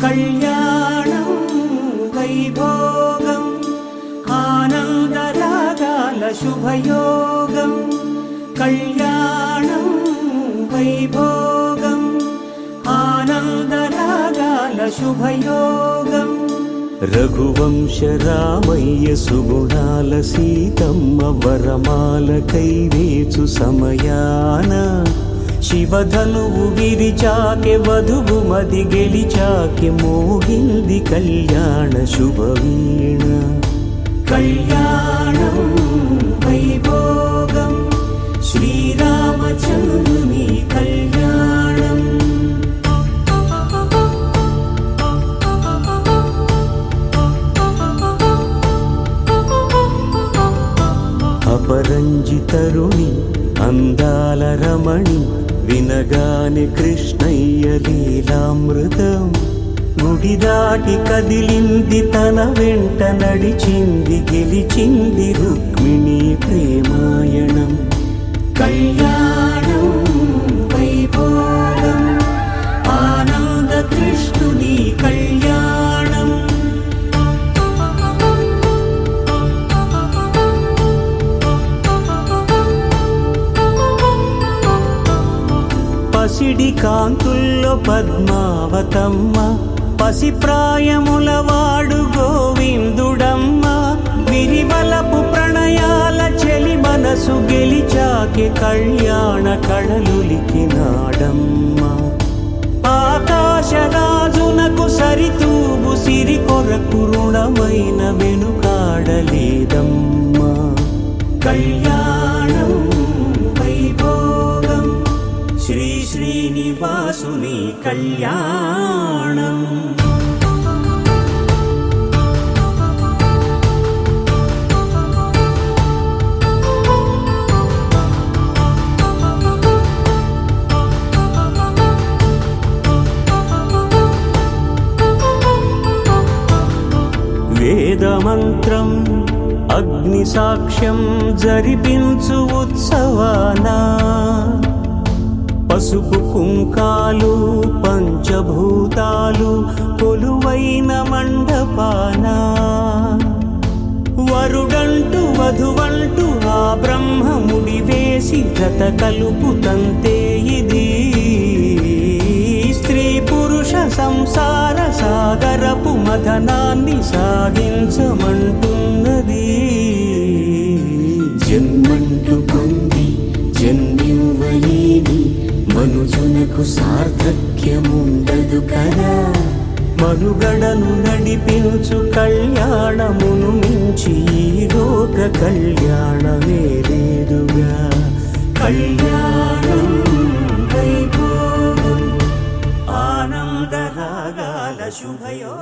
కళ్యాణం వైభోగం ఆనందరాగాల శుభయోగం కళ్యాణం వైభోగం ఆనందరాగాల శుభయోగం రఘువంశ రామయ్య సుగుణాల సీతమ్మ వరమాల కైవేచు సమయాన శివధనువు విరిచాకె వధువు మది గెలిచాకె మోగింది కళ్యాణ శుభవీణ కళ్యాణం వైభోగం శ్రీరామచంద్రుని కళ్యాణం అపరంజి తరుణి అందాల రమణి వినగాని కృష్ణయ్య లీలామృతం గుడి దాటి కదిలింది తన వెంట నడిచింది గెలిచింది రుక్మిణి ప్రేమాయణం కళ్యాణం వైభోగం ఆనంద కృష్ణుని కళ్యాణం పసిడి కాంతుల్లో పద్మావతమ్మ పసిప్రాయముల వాడు గోవిందుడమ్మ విరివలపు ప్రణయాల చెలి మనసు గెలిచాకె కళ్యాణ కళలులికినాడమ్మ ఆకాశరాజునకు సరితూగు సిరి కొరకు రుణమైన వెనుకాడలేదమ్మ కళ్యాణం వైభోగం శ్రీ శ్రీనివాసుని కళ్యాణం వేదమంత్రం అగ్ని సాక్ష్యం జరిపించు ఉత్సవానా పసుపు కుంకాలు పంచభూతాలు కొలువైన మండపాన వరుడంటూ వధువంటూ ఆ బ్రహ్మముడి వేసి జత కలుపుతంతే ఇది స్త్రీ పురుష సంసార సాగరపు మథనాన్ని సాగించమంటున్నది జన్మంటూ పొంది జన్మివ్వలేని మనుజునకు సార్థక్యముండదు కదా మనుగడను నడిపించు కళ్యాణమును మించి ఈ లోక కళ్యాణమే లేదుగా కళ్యాణం వైభోగం ఆనందరాగాల శుభయో